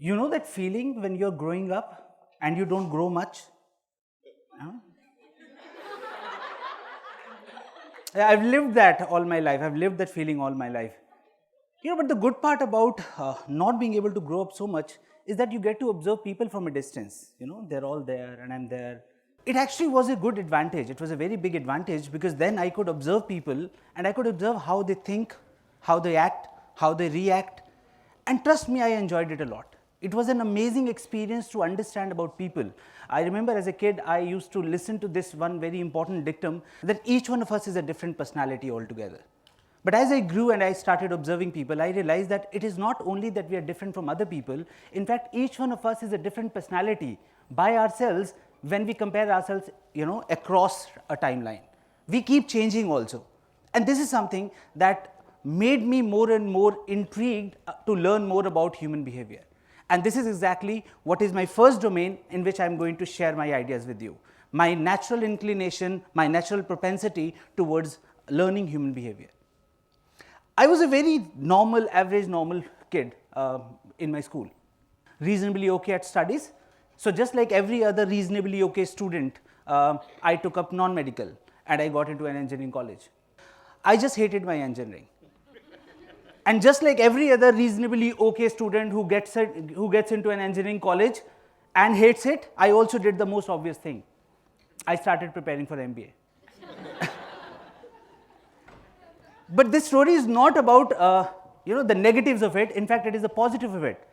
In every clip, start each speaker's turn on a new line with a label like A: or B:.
A: You know that feeling when you're growing up and you don't grow much? Huh? Yeah, I've lived that all my life. I've lived that feeling all my life. But the good part about not being able to grow up so much is that you get to observe people from a distance. They're all there and I'm there. It actually was a good advantage. It was a very big advantage because then I could observe people and I could observe how they think, how they act, how they react. And trust me, I enjoyed it a lot. It was an amazing experience to understand about people. I remember as a kid, I used to listen to this one very important dictum that each one of us is a different personality altogether. But as I grew and I started observing people, I realized that it is not only that we are different from other people. In fact, each one of us is a different personality by ourselves when we compare ourselves, across a timeline. We keep changing also. And this is something that made me more and more intrigued to learn more about human behavior. And this is exactly what is my first domain in which I am going to share my ideas with you. My natural inclination, my natural propensity towards learning human behavior. I was a very normal, average normal kid in my school. Reasonably okay at studies. So just like every other reasonably okay student, I took up non-medical and I got into an engineering college. I just hated my engineering. And just like every other reasonably okay student who gets into an engineering college and hates it, I also did the most obvious thing. I started preparing for MBA. But this story is not about the negatives of it. In fact, it is the positive of it.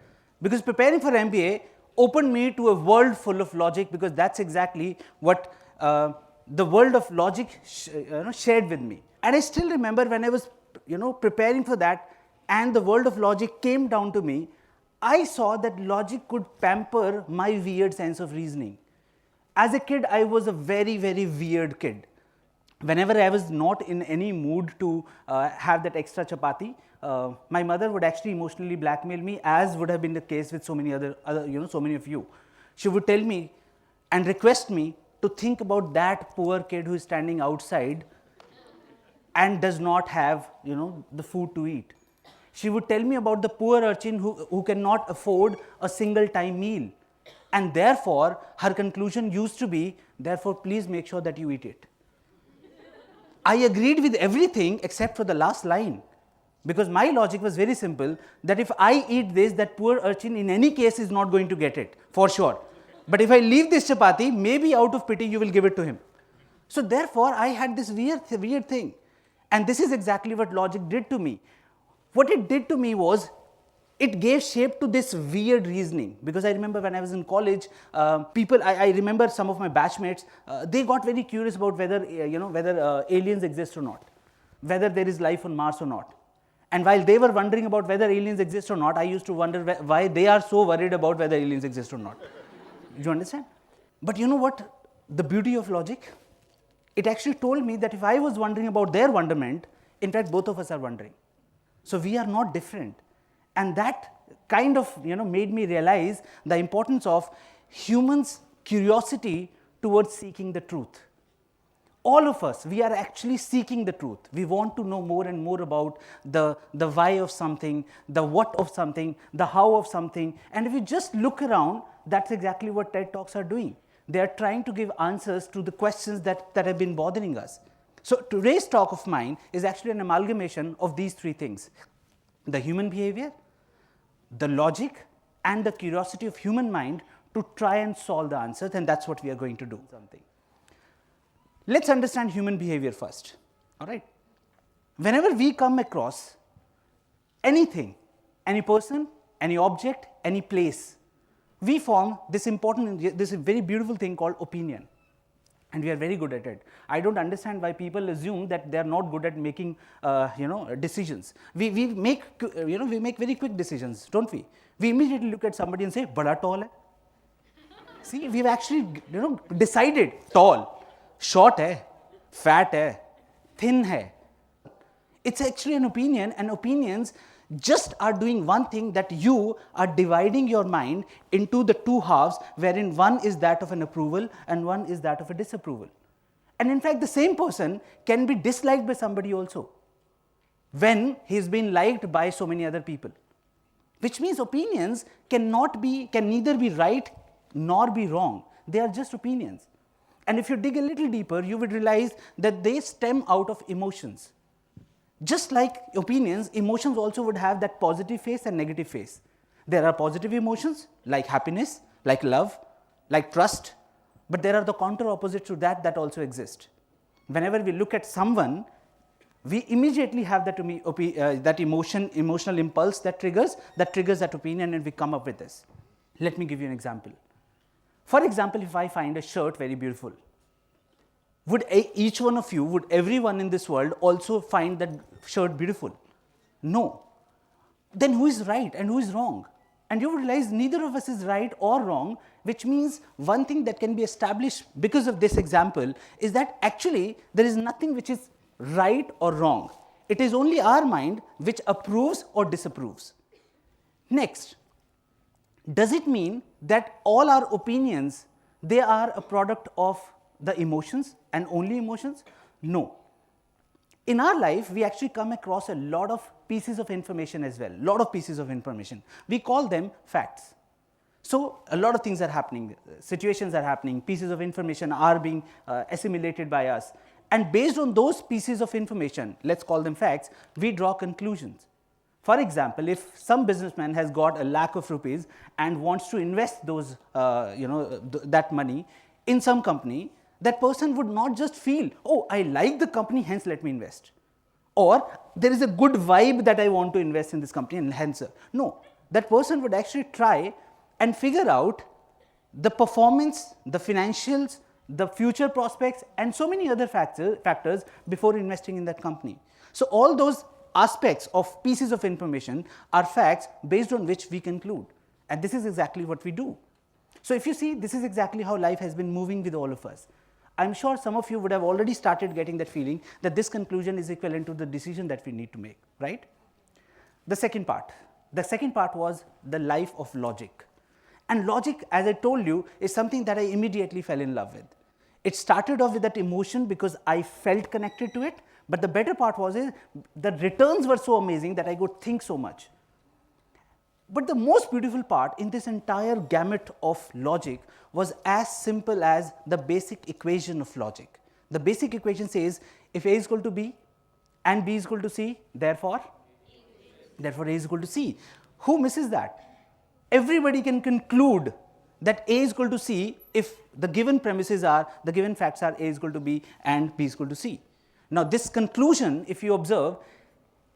A: Because preparing for MBA opened me to a world full of logic, because that's exactly what the world of logic shared with me. And I still remember when I was preparing for that and the world of logic came down to me, I saw that logic could pamper my weird sense of reasoning. As a kid, I was a very, very weird kid. Whenever I was not in any mood to have that extra chapati, my mother would actually emotionally blackmail me, as would have been the case with so many so many of you. She would tell me and request me to think about that poor kid who is standing outside and does not have the food to eat. She would tell me about the poor urchin who cannot afford a single time meal. And therefore, her conclusion used to be, therefore, please make sure that you eat it. I agreed with everything except for the last line, because my logic was very simple, that if I eat this, that poor urchin in any case is not going to get it, for sure. But if I leave this chapati, maybe out of pity you will give it to him. So therefore, I had this weird thing. And this is exactly what logic did to me. What it did to me was, it gave shape to this weird reasoning. Because I remember when I was in college, I remember some of my batchmates, they got very curious about whether aliens exist or not, whether there is life on Mars or not. And while they were wondering about whether aliens exist or not, I used to wonder why they are so worried about whether aliens exist or not. Do you understand? But you know what? The beauty of logic? It actually told me that if I was wondering about their wonderment, in fact, both of us are wondering. So we are not different. And that kind of made me realize the importance of humans' curiosity towards seeking the truth. All of us, we are actually seeking the truth. We want to know more and more about the why of something, the what of something, the how of something. And if you just look around, that's exactly what TED Talks are doing. They are trying to give answers to the questions that have been bothering us. So today's talk of mine is actually an amalgamation of these three things: the human behavior, the logic, and the curiosity of human mind to try and solve the answers, and that's what we are going to do. Let's understand human behavior first. All right. Whenever we come across anything, any person, any object, any place, we form this very beautiful thing called opinion. And we are very good at it. I don't understand why people assume that they are not good at making decisions. We make very quick decisions, don't we? We immediately look at somebody and say, "Bada tall hai." See, we've actually decided tall, short hai, fat hai, thin hai. It's actually an opinion, and opinions just are doing one thing, that you are dividing your mind into the two halves, wherein one is that of an approval and one is that of a disapproval. And in fact, the same person can be disliked by somebody also when he's been liked by so many other people. which means opinions can neither be right nor be wrong. They are just opinions. And if you dig a little deeper, you would realize that they stem out of emotions. Just like opinions, emotions also would have that positive face and negative face. There are positive emotions like happiness, like love, like trust, but there are the counter opposites to that also exist. Whenever we look at someone, we immediately have that emotional impulse that triggers that opinion, and we come up with this. Let me give you an example. For example, if I find a shirt very beautiful, would everyone in this world also find that shirt beautiful? No. Then who is right and who is wrong? And you would realize neither of us is right or wrong, which means one thing that can be established because of this example is that actually there is nothing which is right or wrong. It is only our mind which approves or disapproves. Next, does it mean that all our opinions, they are a product of the emotions and only emotions? No. In our life, we actually come across a lot of pieces of information as well, We call them facts. So a lot of things are happening, situations are happening, pieces of information are being assimilated by us. And based on those pieces of information, let's call them facts, we draw conclusions. For example, if some businessman has got a lakh of rupees and wants to invest those, that money in some company, that person would not just feel, oh, I like the company, hence let me invest. Or there is a good vibe that I want to invest in this company and hence, no. That person would actually try and figure out the performance, the financials, the future prospects, and so many other factors before investing in that company. So all those aspects of pieces of information are facts based on which we conclude. And this is exactly what we do. So if you see, this is exactly how life has been moving with all of us. I'm sure some of you would have already started getting that feeling that this conclusion is equivalent to the decision that we need to make, right? The second part was the life of logic. And logic, as I told you, is something that I immediately fell in love with. It started off with that emotion because I felt connected to it, but the better part was the returns were so amazing that I could think so much. But the most beautiful part in this entire gamut of logic was as simple as the basic equation of logic. The basic equation says if A is equal to B and B is equal to C, therefore A is equal to C. Who misses that? Everybody can conclude that A is equal to C if the given premises are, the given facts are A is equal to B and B is equal to C. Now this conclusion, if you observe,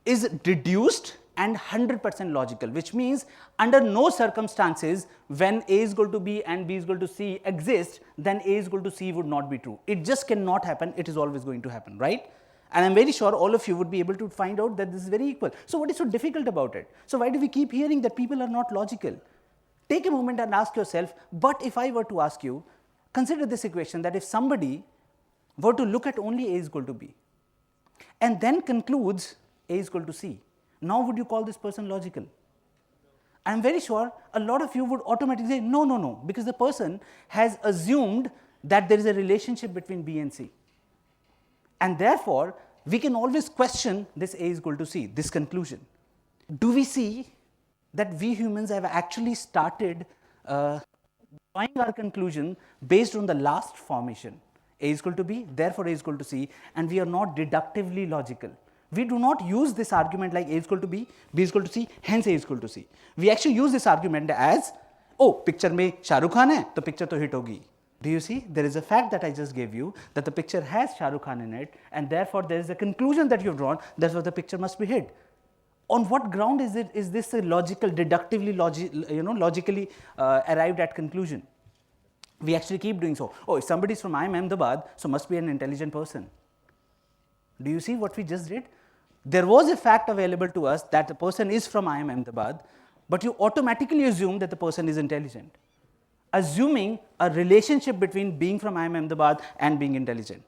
A: is deduced and 100% logical, which means under no circumstances when A is equal to B and B is equal to C exist, then A is equal to C would not be true. It just cannot happen, it is always going to happen, right? And I am very sure all of you would be able to find out that this is very equal. So what is so difficult about it? So why do we keep hearing that people are not logical? Take a moment and ask yourself, but if I were to ask you, consider this equation that if somebody were to look at only A is equal to B and then concludes A is equal to C, now would you call this person logical? I am very sure a lot of you would automatically say no, because the person has assumed that there is a relationship between B and C. And therefore, we can always question this A is equal to C, this conclusion. Do we see that we humans have actually started drawing our conclusion based on the last formation? A is equal to B, therefore A is equal to C, and we are not deductively logical. We do not use this argument like A is equal to B, B is equal to C, hence A is equal to C. We actually use this argument as, oh, picture mein Shah Rukh Khan hai, to picture to hit hogi. Do you see? There is a fact that I just gave you that the picture has Shah Rukh Khan in it, and therefore there is a conclusion that you have drawn, therefore the picture must be hit. On what ground is it? Is this a logical, deductively logically arrived at conclusion? We actually keep doing so. Oh, if somebody is from IIM Ahmedabad, so must be an intelligent person. Do you see what we just did? There was a fact available to us that the person is from IIM Ahmedabad, but you automatically assume that the person is intelligent, assuming a relationship between being from IIM Ahmedabad and being intelligent.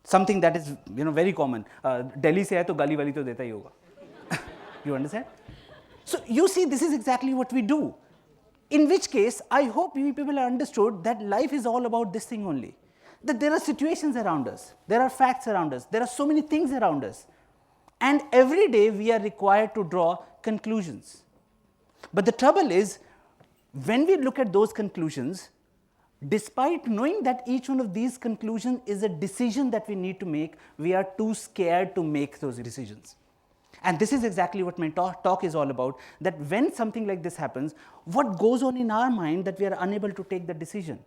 A: Something that is very common. Delhi se hai to gali wali to deta hi hoga. You understand? So you see, this is exactly what we do. In which case, I hope you people have understood that life is all about this thing only. That there are situations around us, there are facts around us, there are so many things around us. And every day we are required to draw conclusions. But the trouble is, when we look at those conclusions, despite knowing that each one of these conclusions is a decision that we need to make, we are too scared to make those decisions. And this is exactly what my talk is all about, that when something like this happens, what goes on in our mind that we are unable to take the decision.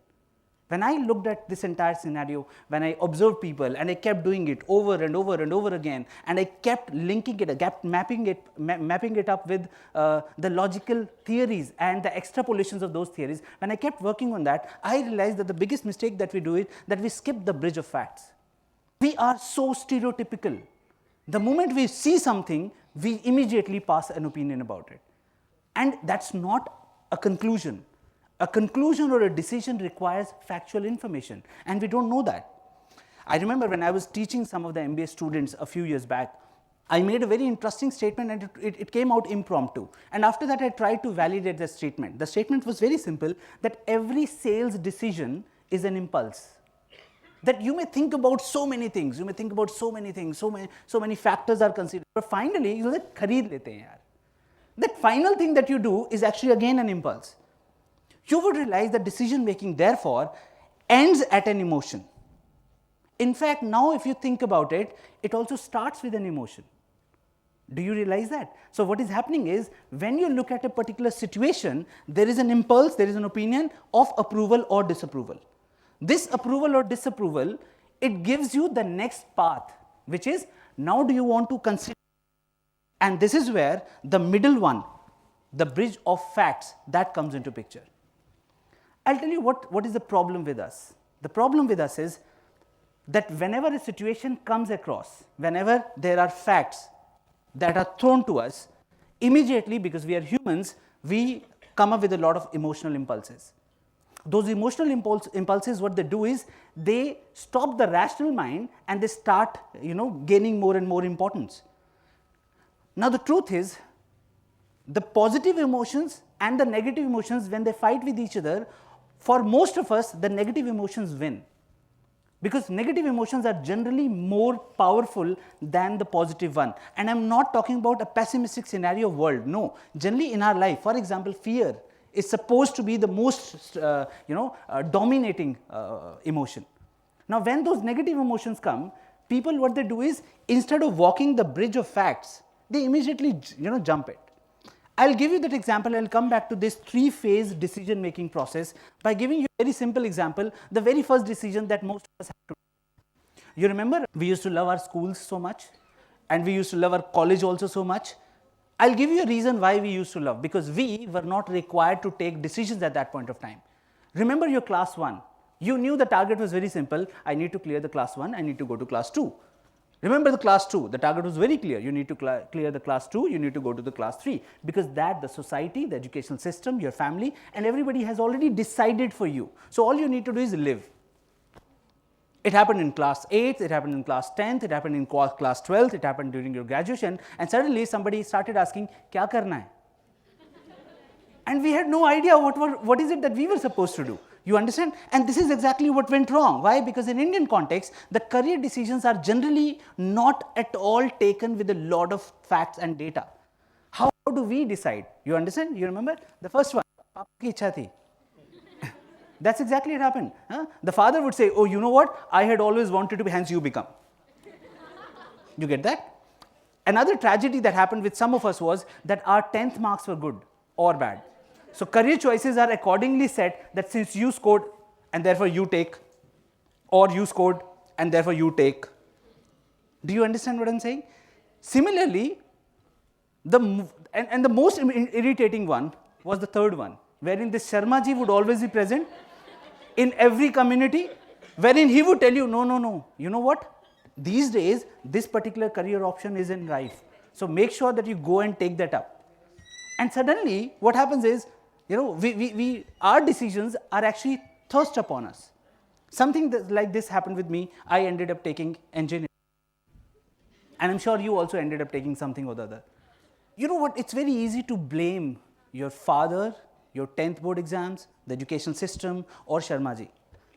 A: When I looked at this entire scenario, when I observed people and I kept doing it over and over and over again, and I kept linking it, kept mapping it up with the logical theories and the extrapolations of those theories, when I kept working on that, I realized that the biggest mistake that we do is that we skip the bridge of facts. We are so stereotypical. The moment we see something, we immediately pass an opinion about it. And that's not a conclusion. A conclusion or a decision requires factual information, and we don't know that. I remember when I was teaching some of the MBA students a few years back, I made a very interesting statement, and it came out impromptu. And after that, I tried to validate the statement. The statement was very simple, that every sales decision is an impulse. That you may think about so many things, so many factors are considered, but finally, you say, khareed lete hain yaar. That final thing that you do is actually again an impulse. You would realize that decision making, therefore, ends at an emotion. In fact, now if you think about it, it also starts with an emotion. Do you realize that? So what is happening is, when you look at a particular situation, there is an impulse, there is an opinion of approval or disapproval. This approval or disapproval, it gives you the next path, which is, now do you want to consider? And this is where the middle one, the bridge of facts, that comes into picture. I'll tell you what is the problem with us. The problem with us is that whenever a situation comes across, whenever there are facts that are thrown to us, immediately, because we are humans, we come up with a lot of emotional impulses. Those emotional impulses, what they do is, they stop the rational mind and they start, gaining more and more importance. Now the truth is, the positive emotions and the negative emotions, when they fight with each other, for most of us, the negative emotions win. Because negative emotions are generally more powerful than the positive one. And I'm not talking about a pessimistic scenario world. No, generally in our life, for example, fear is supposed to be the most, dominating emotion. Now, when those negative emotions come, people, what they do is, instead of walking the bridge of facts, they immediately, jump it. I'll give you that example. I'll come back to this three-phase decision-making process by giving you a very simple example, the very first decision that most of us have to do. You remember, we used to love our schools so much, and we used to love our college also so much. I'll give you a reason why we used to love, because we were not required to take decisions at that point of time. Remember your class 1. You knew the target was very simple. I need to clear the class 1, I need to go to class 2. Remember the class 2, the target was very clear. You need to clear the class 2, you need to go to the class 3, because that the society, the educational system, your family, and everybody has already decided for you. So all you need to do is live. It happened in class 8th, it happened in class 10th, it happened in class 12th, it happened during your graduation, and suddenly somebody started asking, kya karna hai? And we had no idea what is it that we were supposed to do. You understand? And this is exactly what went wrong. Why? Because in Indian context, the career decisions are generally not at all taken with a lot of facts and data. How do we decide? You understand? You remember? The first one, Papa ki ichha thi. That's exactly what happened. Huh? The father would say, oh, you know what? I had always wanted to be, hence you become. You get that? Another tragedy that happened with some of us was that our 10th marks were good or bad. So career choices are accordingly set, that since you scored and therefore you take, or you scored and therefore you take. Do you understand what I'm saying? Similarly, the most irritating one was the third one, wherein this Sharma ji would always be present in every community, wherein he would tell you, no, you know what? These days, this particular career option is in rife. So make sure that you go and take that up. And suddenly, what happens is, our decisions are actually thrust upon us. Something like this happened with me. I ended up taking engineering. And I'm sure you also ended up taking something or the other. You know what? It's very easy to blame your father, your 10th board exams, the education system, or Sharma ji.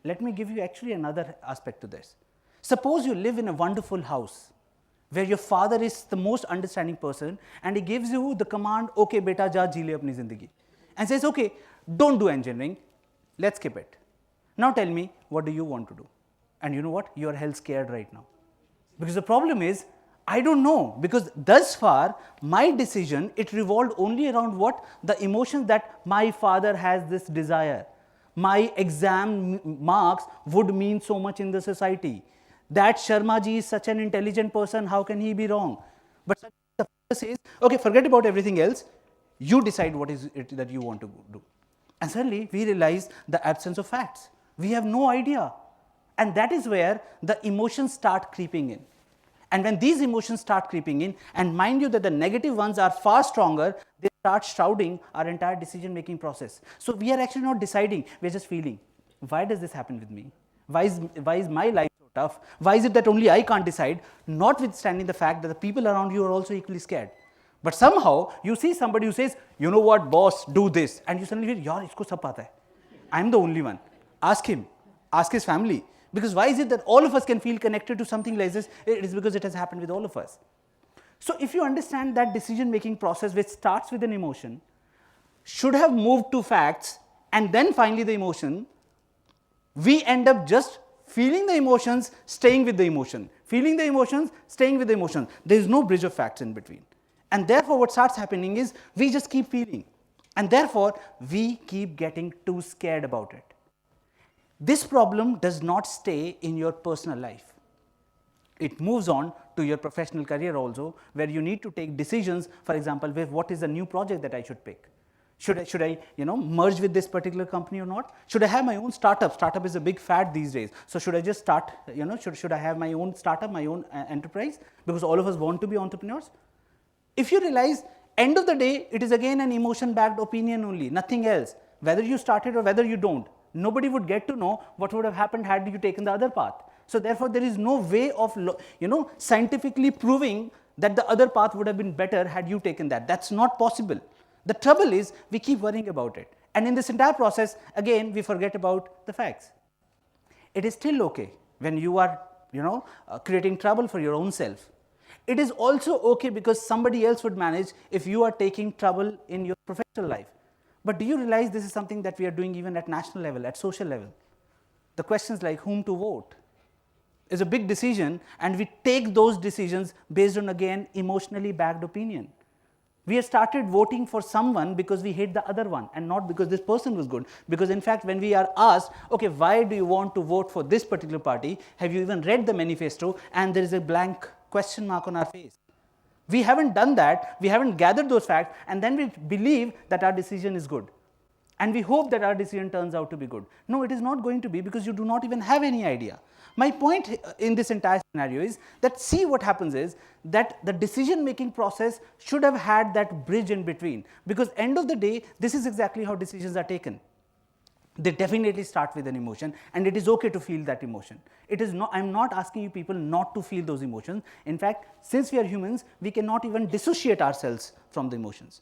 A: Let me give you actually another aspect to this. Suppose you live in a wonderful house where your father is the most understanding person and he gives you the command, okay beta ja ji le apni zindagi, and says, okay, don't do engineering, let's skip it. Now tell me, what do you want to do? And you know what? You are hell scared right now. Because the problem is, I don't know, because thus far, my decision, it revolved only around what? The emotions that my father has this desire. My exam marks would mean so much in the society. That Sharma ji is such an intelligent person, how can he be wrong? But the father says, okay, forget about everything else, you decide what is it that you want to do. And suddenly, we realize the absence of facts. We have no idea. And that is where the emotions start creeping in. And when these emotions start creeping in, and mind you that the negative ones are far stronger, they start shrouding our entire decision-making process. So we are actually not deciding, we are just feeling. Why does this happen with me? Why is my life so tough? Why is it that only I can't decide? Notwithstanding the fact that the people around you are also equally scared. But somehow, you see somebody who says, you know what, boss, do this. And you suddenly feel, yaar, isko sab pata hai. I'm the only one. Ask him. Ask his family. Because why is it that all of us can feel connected to something like this? It is because it has happened with all of us. So if you understand that decision-making process which starts with an emotion, should have moved to facts, and then finally the emotion, we end up just feeling the emotions, staying with the emotion. Feeling the emotions, staying with the emotion. There is no bridge of facts in between. And therefore what starts happening is, we just keep feeling. And therefore, we keep getting too scared about it. This problem does not stay in your personal life. It moves on to your professional career also, where you need to take decisions, for example, with what is the new project that I should pick. Should I merge with this particular company or not? Should I have my own startup? Startup is a big fad these days. So should I just start, should I have my own startup, my own enterprise? Because all of us want to be entrepreneurs. If you realize, end of the day, it is again an emotion-backed opinion only, nothing else. Whether you started or whether you don't, nobody would get to know what would have happened had you taken the other path. So therefore, there is no way of scientifically proving that the other path would have been better had you taken that. That's not possible. The trouble is, we keep worrying about it. And in this entire process, again, we forget about the facts. It is still okay when you are creating trouble for your own self. It is also okay because somebody else would manage if you are taking trouble in your professional life. But do you realize this is something that we are doing even at national level, at social level? The questions like whom to vote is a big decision, and we take those decisions based on, again, emotionally backed opinion. We have started voting for someone because we hate the other one and not because this person was good. Because in fact, when we are asked, okay, why do you want to vote for this particular party? Have you even read the manifesto? And there is a blank question mark on our face. We haven't done that, we haven't gathered those facts, and then we believe that our decision is good. And we hope that our decision turns out to be good. No, it is not going to be, because you do not even have any idea. My point in this entire scenario is that, see, what happens is that the decision-making process should have had that bridge in between, because end of the day, this is exactly how decisions are taken. They definitely start with an emotion, and it is okay to feel that emotion. It is not, I'm not asking you people not to feel those emotions. In fact, since we are humans, we cannot even dissociate ourselves from the emotions.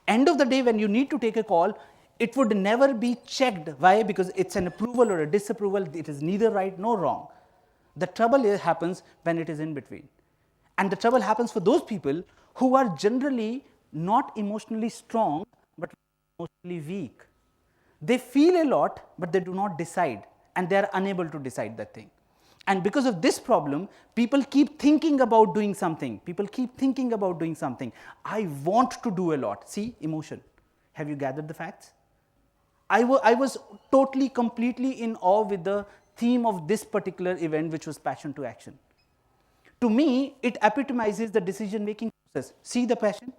A: End of the day, when you need to take a call, it would never be checked. Why? Because it's an approval or a disapproval. It is neither right nor wrong. The trouble happens when it is in between. And the trouble happens for those people who are generally not emotionally strong, but emotionally weak. They feel a lot, but they do not decide, and they are unable to decide that thing. And because of this problem, people keep thinking about doing something. People keep thinking about doing something. I want to do a lot. See, emotion. Have you gathered the facts? I was totally, completely in awe with the theme of this particular event, which was passion to action. To me, it epitomizes the decision-making process. See, the passion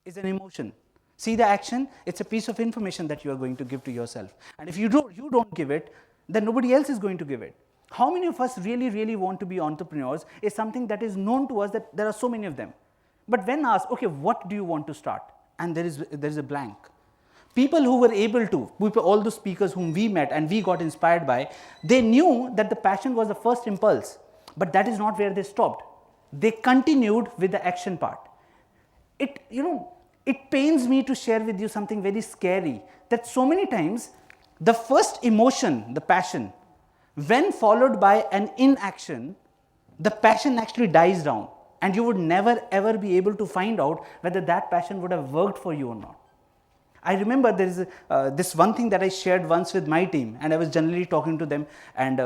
A: is an emotion. See the action, it's a piece of information that you are going to give to yourself. And if you don't give it, then nobody else is going to give it. How many of us really, really want to be entrepreneurs is something that is known to us, that there are so many of them. But when asked, okay, what do you want to start? And there is a blank. People who were able to, all the speakers whom we met and we got inspired by, they knew that the passion was the first impulse. But that is not where they stopped. They continued with the action part. It pains me to share with you something very scary, that so many times the first emotion, the passion, when followed by an inaction, the passion actually dies down and you would never ever be able to find out whether that passion would have worked for you or not. I remember there is this one thing that I shared once with my team, and I was generally talking to them, and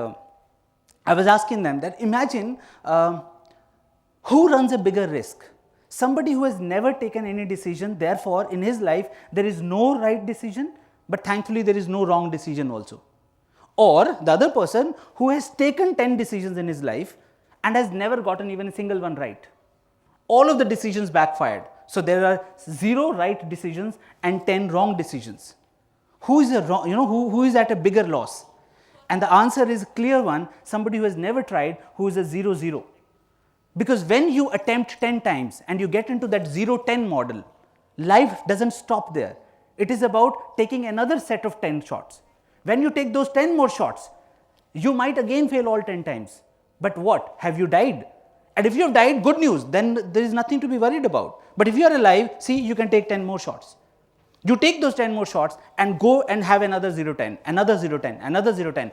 A: I was asking them that imagine who runs a bigger risk? Somebody who has never taken any decision, therefore in his life there is no right decision, but thankfully there is no wrong decision also. Or the other person who has taken 10 decisions in his life and has never gotten even a single one right. All of the decisions backfired. So there are 0 right decisions and 10 wrong decisions. Who is who is at a bigger loss? And the answer is a clear one, somebody who has never tried, who is a 0-0. Because when you attempt 10 times and you get into that 0-10 model, life doesn't stop there. It is about taking another set of 10 shots. When you take those 10 more shots, you might again fail all 10 times. But what? Have you died? And if you have died, good news, then there is nothing to be worried about. But if you are alive, see, you can take 10 more shots. You take those 10 more shots and go and have another 0-10, another 0-10, another 0-10.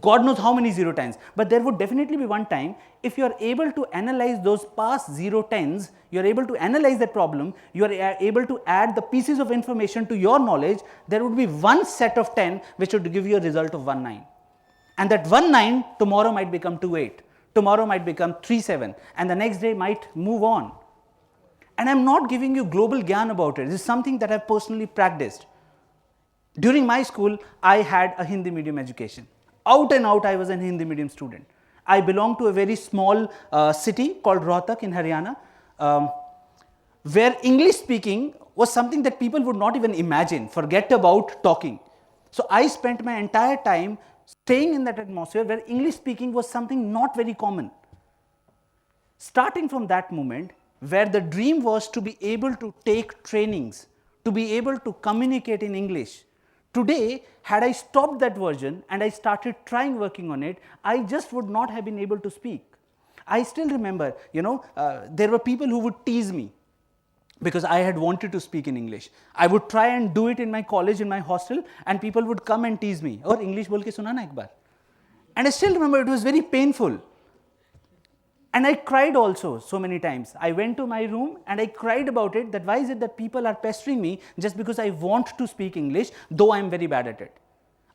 A: God knows how many 0-10s, but there would definitely be one time if you are able to analyze those past 0-10s, you are able to analyze that problem, you are able to add the pieces of information to your knowledge, there would be one set of 10 which would give you a result of 1-9. And that 1-9 tomorrow might become 2-8, tomorrow might become 3-7, and the next day might move on. And I am not giving you global Gyaan about it. This is something that I have personally practiced. During my school, I had a Hindi medium education. Out and out, I was a Hindi medium student. I belong to a very small city called Rohtak in Haryana, where English speaking was something that people would not even imagine, forget about talking. So I spent my entire time staying in that atmosphere where English speaking was something not very common. Starting from that moment, where the dream was to be able to take trainings, to be able to communicate in English. Today, had I stopped that version and I started trying working on it, I just would not have been able to speak. I still remember, there were people who would tease me because I had wanted to speak in English. I would try and do it in my college, in my hostel, and people would come and tease me. Or English bol ke suna na ek baar. And I still remember it was very painful. And I cried also so many times. I went to my room and I cried about it, that why is it that people are pestering me just because I want to speak English, though I am very bad at it.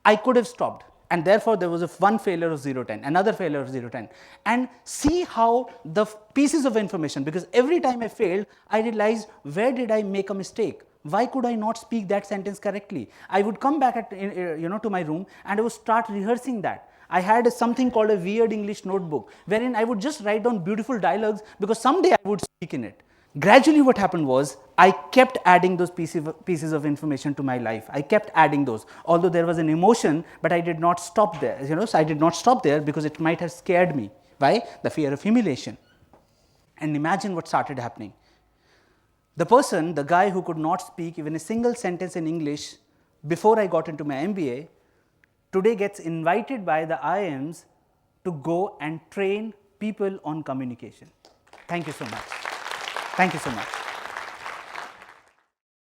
A: I could have stopped, and therefore there was one failure of 0-10, another failure of 0-10. And see how the pieces of information, because every time I failed, I realized, where did I make a mistake? Why could I not speak that sentence correctly? I would come back to my room and I would start rehearsing that. I had something called a weird English notebook, wherein I would just write down beautiful dialogues because someday I would speak in it. Gradually what happened was, I kept adding those pieces of information to my life. I kept adding those, although there was an emotion, but I did not stop there. So I did not stop there because it might have scared me. Why? The fear of humiliation. And imagine what started happening. The guy who could not speak even a single sentence in English before I got into my MBA, today gets invited by the IIMs to go and train people on communication. Thank you so much. Thank you so much.